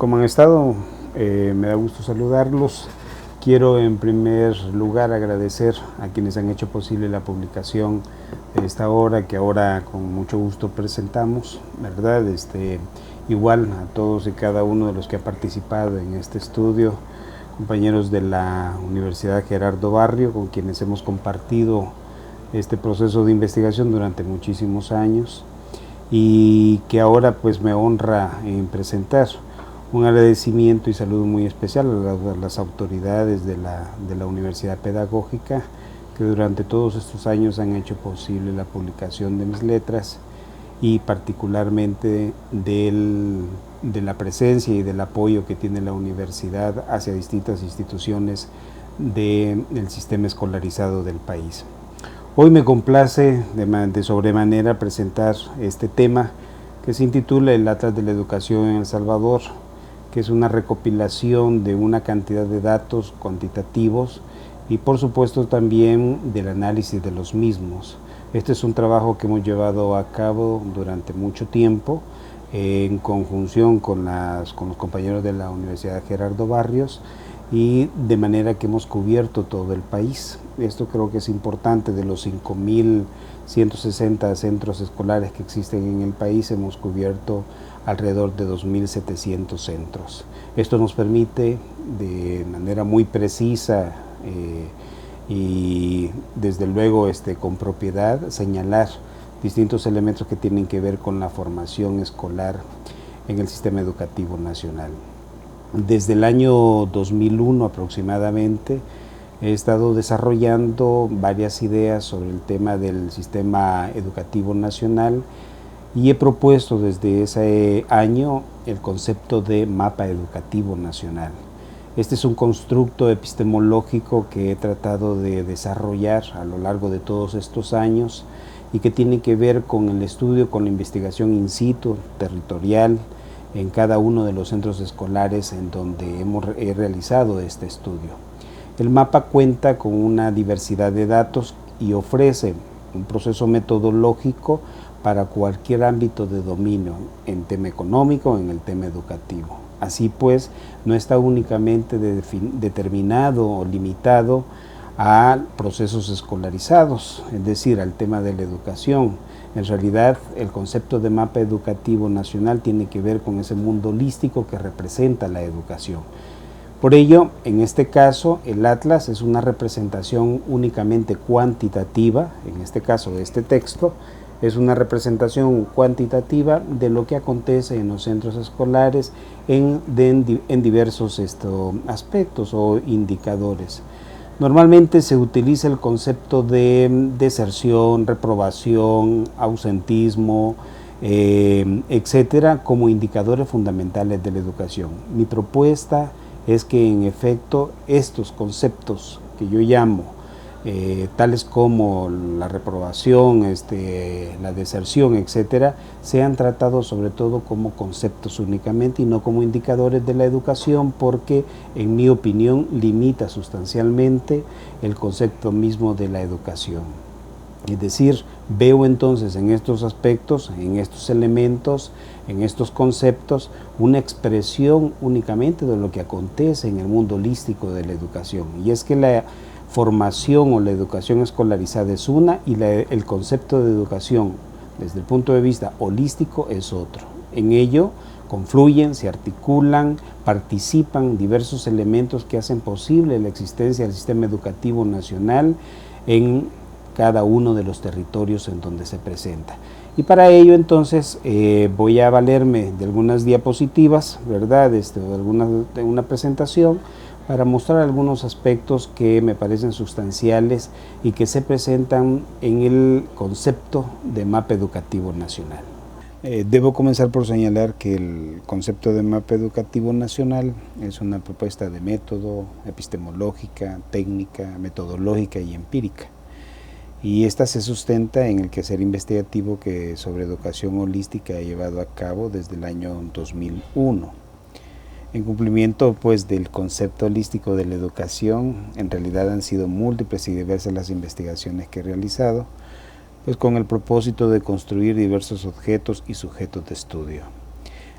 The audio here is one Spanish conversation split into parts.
¿Cómo han estado? Me da gusto saludarlos. Quiero en primer lugar agradecer a quienes han hecho posible la publicación de esta obra que ahora con mucho gusto presentamos, ¿verdad? Igual a todos y cada uno de los que ha participado en este estudio, compañeros de la Universidad Gerardo Barrio, con quienes hemos compartido este proceso de investigación durante muchísimos años y que ahora pues me honra en presentar. Un agradecimiento y saludo muy especial a las autoridades de la Universidad Pedagógica que durante todos estos años han hecho posible la publicación de mis letras y particularmente de la presencia y del apoyo que tiene la universidad hacia distintas instituciones del sistema escolarizado del país. Hoy me complace de sobremanera presentar este tema que se intitula El Atlas de la Educación en El Salvador, que es una recopilación de una cantidad de datos cuantitativos y por supuesto también del análisis de los mismos. Este es un trabajo que hemos llevado a cabo durante mucho tiempo en conjunción con los compañeros de la Universidad Gerardo Barrios y de manera que hemos cubierto todo el país. Esto creo que es importante. De los 5.160 centros escolares que existen en el país, hemos cubierto alrededor de 2.700 centros. Esto nos permite de manera muy precisa y desde luego con propiedad señalar distintos elementos que tienen que ver con la formación escolar en el sistema educativo nacional. Desde el año 2001 aproximadamente he estado desarrollando varias ideas sobre el tema del sistema educativo nacional y he propuesto desde ese año el concepto de mapa educativo nacional. Este es un constructo epistemológico que he tratado de desarrollar a lo largo de todos estos años y que tiene que ver con el estudio, con la investigación in situ, territorial, en cada uno de los centros escolares en donde he realizado este estudio. El mapa cuenta con una diversidad de datos y ofrece un proceso metodológico para cualquier ámbito de dominio, en tema económico, en el tema educativo. Así pues, no está únicamente determinado o limitado a procesos escolarizados, es decir, al tema de la educación. En realidad, el concepto de mapa educativo nacional tiene que ver con ese mundo holístico que representa la educación. Por ello, en este caso, el Atlas es una representación únicamente cuantitativa, en este caso de este texto, es una representación cuantitativa de lo que acontece en los centros escolares en diversos aspectos o indicadores. Normalmente se utiliza el concepto de deserción, reprobación, ausentismo, etcétera, como indicadores fundamentales de la educación. Mi propuesta es que en efecto estos conceptos que yo llamo tales como la reprobación, la deserción, etcétera, sean tratados sobre todo como conceptos únicamente y no como indicadores de la educación, porque en mi opinión limita sustancialmente el concepto mismo de la educación. Es decir, veo entonces en estos aspectos, en estos elementos, en estos conceptos, una expresión únicamente de lo que acontece en el mundo holístico de la educación. Y es que la formación o la educación escolarizada es una y el concepto de educación desde el punto de vista holístico es otro. En ello confluyen, se articulan, participan diversos elementos que hacen posible la existencia del sistema educativo nacional en cada uno de los territorios en donde se presenta. Y para ello entonces voy a valerme de algunas diapositivas, ¿verdad? De una presentación para mostrar algunos aspectos que me parecen sustanciales y que se presentan en el concepto de mapa educativo nacional. Debo comenzar por señalar que el concepto de mapa educativo nacional es una propuesta de método epistemológica, técnica, metodológica y empírica. Y esta se sustenta en el quehacer investigativo que sobre educación holística he llevado a cabo desde el año 2001. En cumplimiento pues del concepto holístico de la educación, en realidad han sido múltiples y diversas las investigaciones que he realizado, pues con el propósito de construir diversos objetos y sujetos de estudio.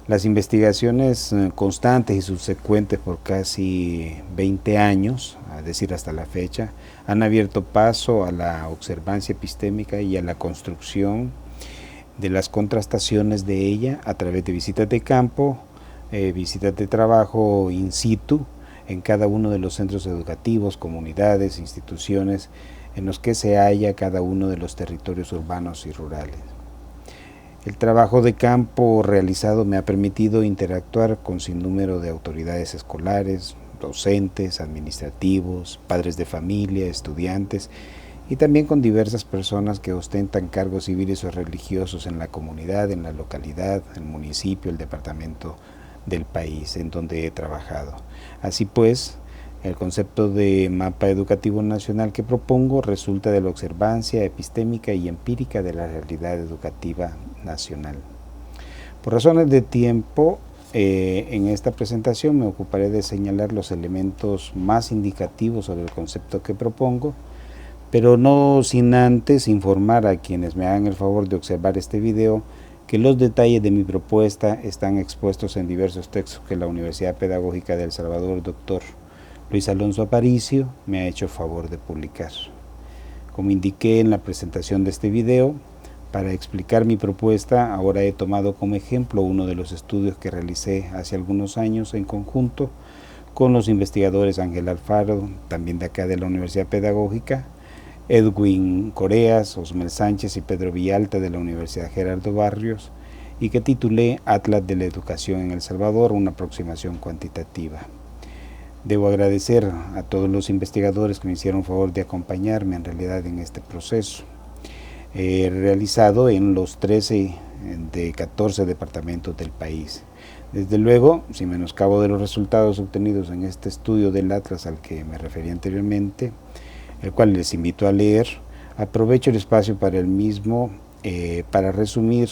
Las investigaciones constantes y subsecuentes por casi 20 años, a decir hasta la fecha, han abierto paso a la observancia epistémica y a la construcción de las contrastaciones de ella a través de visitas de campo, visitas de trabajo in situ en cada uno de los centros educativos, comunidades, instituciones en los que se halla cada uno de los territorios urbanos y rurales. El trabajo de campo realizado me ha permitido interactuar con sinnúmero de autoridades escolares, docentes, administrativos, padres de familia, estudiantes y también con diversas personas que ostentan cargos civiles o religiosos en la comunidad, en la localidad, el municipio, el departamento del país en donde he trabajado. Así pues, el concepto de mapa educativo nacional que propongo resulta de la observancia epistémica y empírica de la realidad educativa nacional. Por razones de tiempo, en esta presentación me ocuparé de señalar los elementos más indicativos sobre el concepto que propongo, pero no sin antes informar a quienes me hagan el favor de observar este video que los detalles de mi propuesta están expuestos en diversos textos que la Universidad Pedagógica de El Salvador, Dr. Luis Alonso Aparicio, me ha hecho favor de publicar. Como indiqué en la presentación de este video, para explicar mi propuesta, ahora he tomado como ejemplo uno de los estudios que realicé hace algunos años en conjunto con los investigadores Ángel Alfaro, también de acá de la Universidad Pedagógica, Edwin Coreas, Osmel Sánchez y Pedro Villalta de la Universidad Gerardo Barrios, y que titulé Atlas de la Educación en El Salvador, una aproximación cuantitativa. Debo agradecer a todos los investigadores que me hicieron favor de acompañarme en realidad en este proceso. He realizado en los 13 de 14 departamentos del país. Desde luego, sin menoscabo de los resultados obtenidos en este estudio del Atlas al que me referí anteriormente, el cual les invito a leer, aprovecho el espacio para el mismo para resumir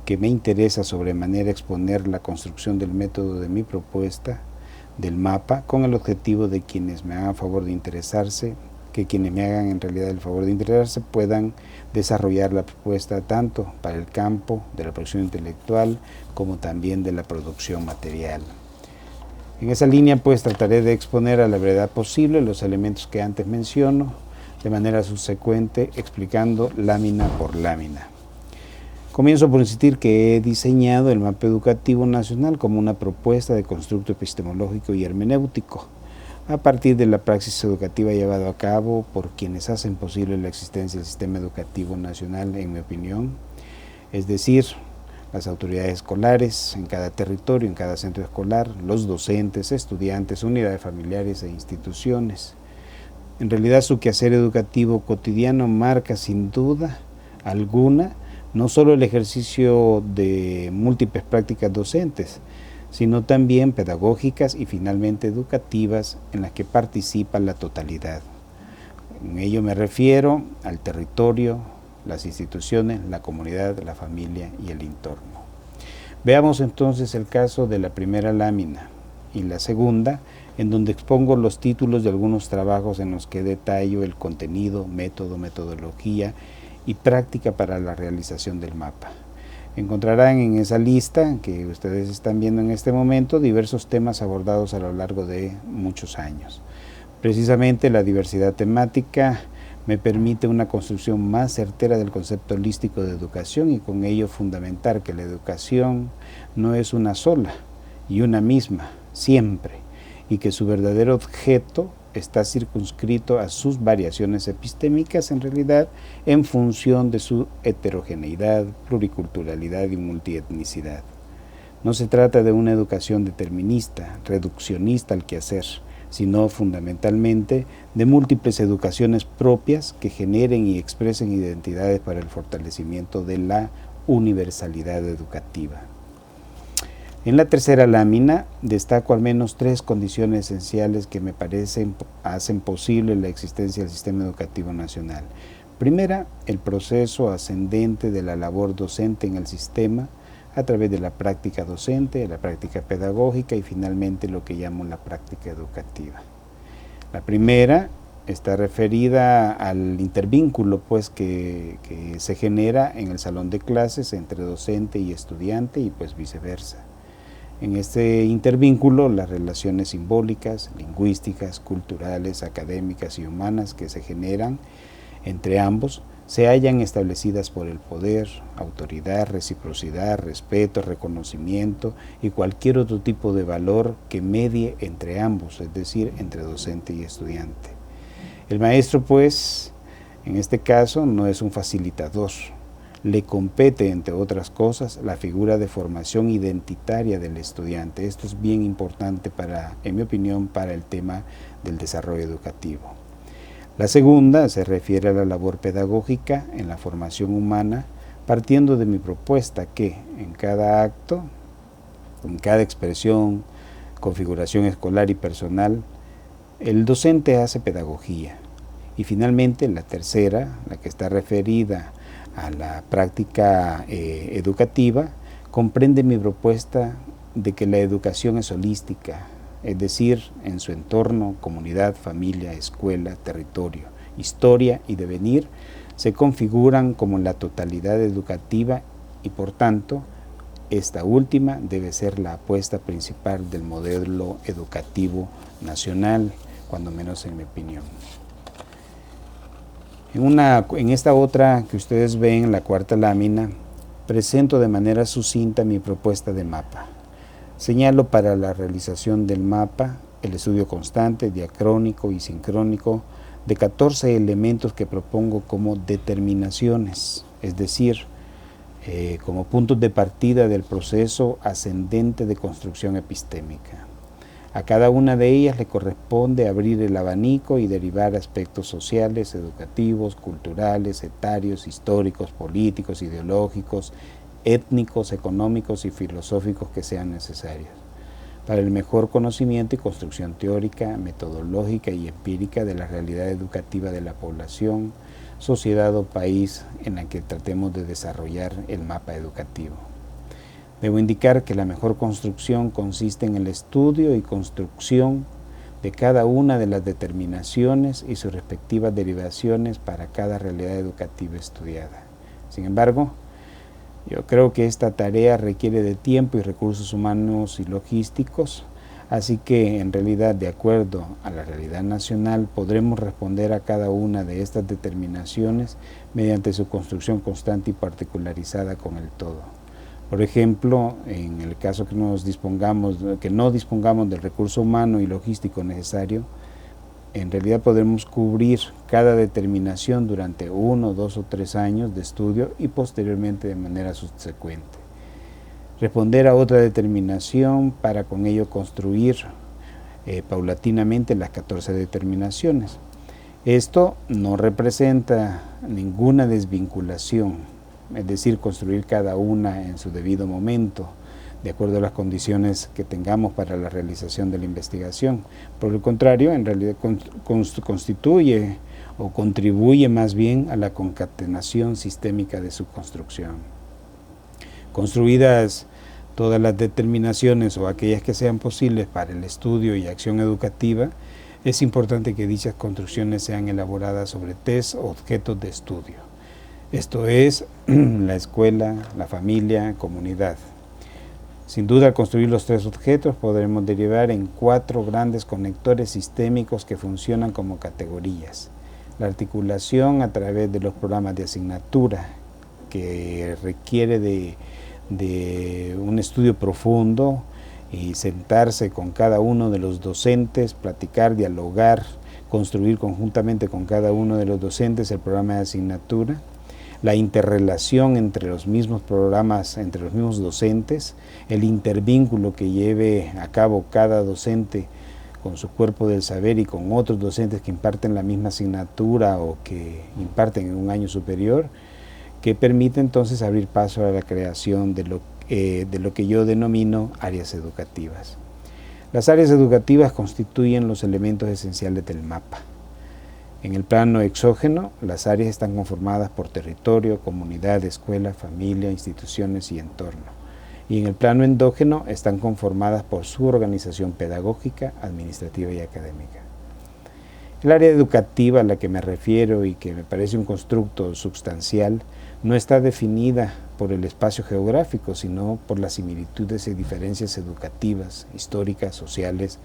que me interesa sobremanera exponer la construcción del método de mi propuesta del mapa con el objetivo de quienes me hagan favor de interesarse, que quienes me hagan en realidad el favor de interesarse puedan desarrollar la propuesta tanto para el campo de la producción intelectual como también de la producción material. En esa línea pues trataré de exponer a la brevedad posible los elementos que antes menciono, de manera subsecuente explicando lámina por lámina. Comienzo por insistir que he diseñado el mapa educativo nacional como una propuesta de constructo epistemológico y hermenéutico, a partir de la praxis educativa llevada a cabo por quienes hacen posible la existencia del sistema educativo nacional, en mi opinión, es decir, las autoridades escolares en cada territorio, en cada centro escolar, los docentes, estudiantes, unidades familiares e instituciones. En realidad su quehacer educativo cotidiano marca sin duda alguna no solo el ejercicio de múltiples prácticas docentes, sino también pedagógicas y finalmente educativas en las que participa la totalidad. En ello me refiero al territorio, las instituciones, la comunidad, la familia y el entorno. Veamos entonces el caso de la primera lámina y la segunda, en donde expongo los títulos de algunos trabajos en los que detallo el contenido, método, metodología y práctica para la realización del mapa. Encontrarán en esa lista que ustedes están viendo en este momento diversos temas abordados a lo largo de muchos años. Precisamente la diversidad temática me permite una construcción más certera del concepto holístico de educación y con ello fundamentar que la educación no es una sola y una misma, siempre, y que su verdadero objeto está circunscrito a sus variaciones epistémicas en realidad en función de su heterogeneidad, pluriculturalidad y multietnicidad. No se trata de una educación determinista, reduccionista al quehacer, sino fundamentalmente de múltiples educaciones propias que generen y expresen identidades para el fortalecimiento de la universalidad educativa. En la tercera lámina destaco al menos 3 condiciones esenciales que me parecen hacen posible la existencia del sistema educativo nacional. Primera, el proceso ascendente de la labor docente en el sistema a través de la práctica docente, la práctica pedagógica y finalmente lo que llamo la práctica educativa. La primera está referida al intervínculo pues, que se genera en el salón de clases entre docente y estudiante y pues viceversa. En este intervínculo, las relaciones simbólicas, lingüísticas, culturales, académicas y humanas que se generan entre ambos se hallan establecidas por el poder, autoridad, reciprocidad, respeto, reconocimiento y cualquier otro tipo de valor que medie entre ambos, es decir, entre docente y estudiante. El maestro, pues, en este caso, no es un facilitador. Le compete, entre otras cosas, la figura de formación identitaria del estudiante. Esto es bien importante en mi opinión, para el tema del desarrollo educativo. La segunda se refiere a la labor pedagógica en la formación humana, partiendo de mi propuesta que en cada acto, en cada expresión, configuración escolar y personal, el docente hace pedagogía. Y finalmente la tercera, la que está referida a la práctica educativa, comprende mi propuesta de que la educación es holística, es decir, en su entorno, comunidad, familia, escuela, territorio, historia y devenir, se configuran como la totalidad educativa y por tanto, esta última debe ser la apuesta principal del modelo educativo nacional, cuando menos en mi opinión. En esta otra que ustedes ven, la cuarta lámina, presento de manera sucinta mi propuesta de mapa. Señalo para la realización del mapa el estudio constante, diacrónico y sincrónico de 14 elementos que propongo como determinaciones, es decir, como puntos de partida del proceso ascendente de construcción epistémica. A cada una de ellas le corresponde abrir el abanico y derivar aspectos sociales, educativos, culturales, etarios, históricos, políticos, ideológicos, étnicos, económicos y filosóficos que sean necesarios, para el mejor conocimiento y construcción teórica, metodológica y empírica de la realidad educativa de la población, sociedad o país en la que tratemos de desarrollar el mapa educativo. Debo indicar que la mejor construcción consiste en el estudio y construcción de cada una de las determinaciones y sus respectivas derivaciones para cada realidad educativa estudiada. Sin embargo, yo creo que esta tarea requiere de tiempo y recursos humanos y logísticos, así que en realidad, de acuerdo a la realidad nacional, podremos responder a cada una de estas determinaciones mediante su construcción constante y particularizada con el todo. Por ejemplo, en el caso que no dispongamos del recurso humano y logístico necesario, en realidad podremos cubrir cada determinación durante 1, 2 o 3 años de estudio y posteriormente de manera subsecuente. Responder a otra determinación para con ello construir paulatinamente las 14 determinaciones. Esto no representa ninguna desvinculación, es decir, construir cada una en su debido momento, de acuerdo a las condiciones que tengamos para la realización de la investigación. Por el contrario, en realidad constituye o contribuye más bien a la concatenación sistémica de su construcción. Construidas todas las determinaciones o aquellas que sean posibles para el estudio y acción educativa, es importante que dichas construcciones sean elaboradas sobre 3 objetos de estudio. Esto es la escuela, la familia, comunidad. Sin duda, al construir los 3 objetos podremos derivar en 4 grandes conectores sistémicos que funcionan como categorías. La articulación a través de los programas de asignatura, que requiere de un estudio profundo y sentarse con cada uno de los docentes, platicar, dialogar, construir conjuntamente con cada uno de los docentes el programa de asignatura. La interrelación entre los mismos programas, entre los mismos docentes, el intervínculo que lleve a cabo cada docente con su cuerpo del saber y con otros docentes que imparten la misma asignatura o que imparten en un año superior, que permite entonces abrir paso a la creación de lo que yo denomino áreas educativas. Las áreas educativas constituyen los elementos esenciales del mapa. En el plano exógeno, las áreas están conformadas por territorio, comunidad, escuela, familia, instituciones y entorno. Y en el plano endógeno están conformadas por su organización pedagógica, administrativa y académica. El área educativa a la que me refiero y que me parece un constructo sustancial no está definida por el espacio geográfico, sino por las similitudes y diferencias educativas, históricas, sociales,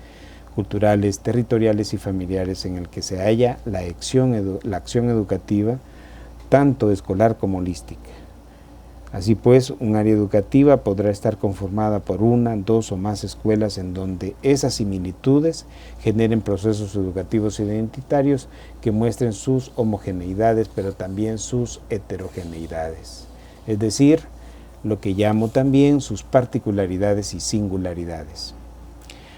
culturales, territoriales y familiares en el que se halla la acción educativa, tanto escolar como holística. Así pues, un área educativa podrá estar conformada por una, dos o más escuelas en donde esas similitudes generen procesos educativos identitarios que muestren sus homogeneidades, pero también sus heterogeneidades. Es decir, lo que llamo también sus particularidades y singularidades.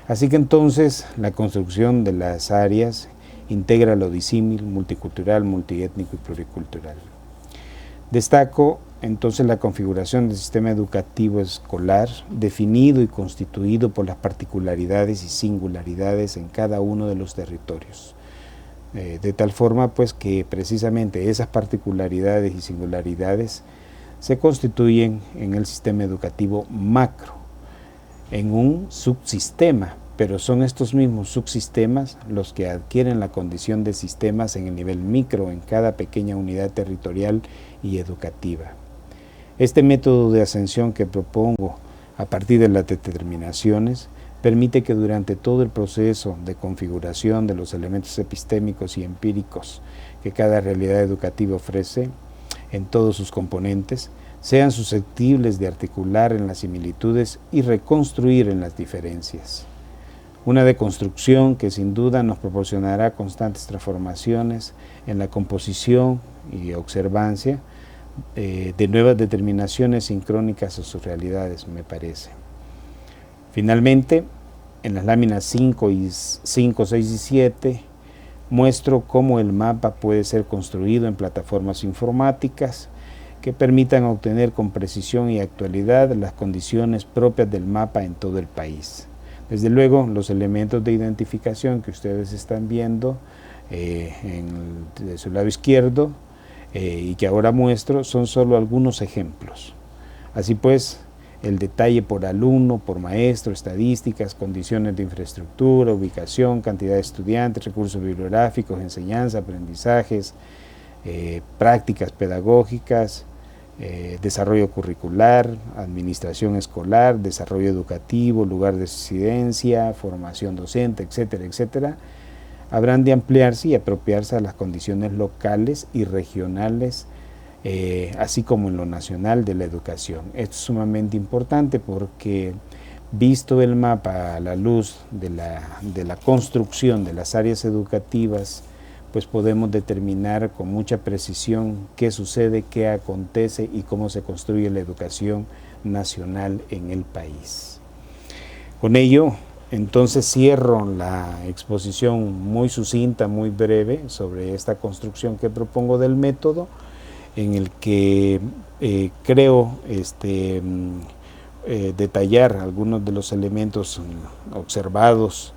Así que entonces, la construcción de las áreas integra lo disímil, multicultural, multiétnico y pluricultural. Destaco entonces la configuración del sistema educativo escolar, definido y constituido por las particularidades y singularidades en cada uno de los territorios. De tal forma pues que precisamente esas particularidades y singularidades se constituyen en el sistema educativo macro, en un subsistema, pero son estos mismos subsistemas los que adquieren la condición de sistemas en el nivel micro, en cada pequeña unidad territorial y educativa. Este método de ascensión que propongo a partir de las determinaciones permite que durante todo el proceso de configuración de los elementos epistémicos y empíricos que cada realidad educativa ofrece en todos sus componentes, sean susceptibles de articular en las similitudes y reconstruir en las diferencias. Una deconstrucción que sin duda nos proporcionará constantes transformaciones en la composición y observancia de nuevas determinaciones sincrónicas a sus realidades, me parece. Finalmente, en las láminas 5, 6 y 7, muestro cómo el mapa puede ser construido en plataformas informáticas que permitan obtener con precisión y actualidad las condiciones propias del mapa en todo el país. Desde luego, los elementos de identificación que ustedes están viendo de su lado izquierdo y que ahora muestro son solo algunos ejemplos. Así pues, el detalle por alumno, por maestro, estadísticas, condiciones de infraestructura, ubicación, cantidad de estudiantes, recursos bibliográficos, enseñanza, aprendizajes, prácticas pedagógicas, desarrollo curricular, administración escolar, desarrollo educativo, lugar de residencia, formación docente, etcétera, etcétera, habrán de ampliarse y apropiarse a las condiciones locales y regionales, así como en lo nacional de la educación. Esto es sumamente importante porque, visto el mapa a la luz de la construcción de las áreas educativas, pues podemos determinar con mucha precisión qué sucede, qué acontece y cómo se construye la educación nacional en el país. Con ello, entonces cierro la exposición muy sucinta, muy breve sobre esta construcción que propongo del método, en el que creo detallar algunos de los elementos observados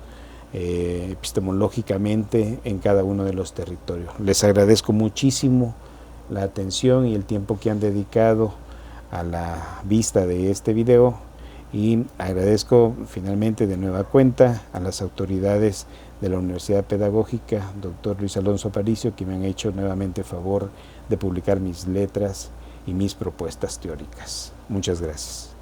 epistemológicamente en cada uno de los territorios. Les agradezco muchísimo la atención y el tiempo que han dedicado a la vista de este video y agradezco finalmente de nueva cuenta a las autoridades de la Universidad Pedagógica, doctor Luis Alonso Aparicio, que me han hecho nuevamente favor de publicar mis letras y mis propuestas teóricas. Muchas gracias.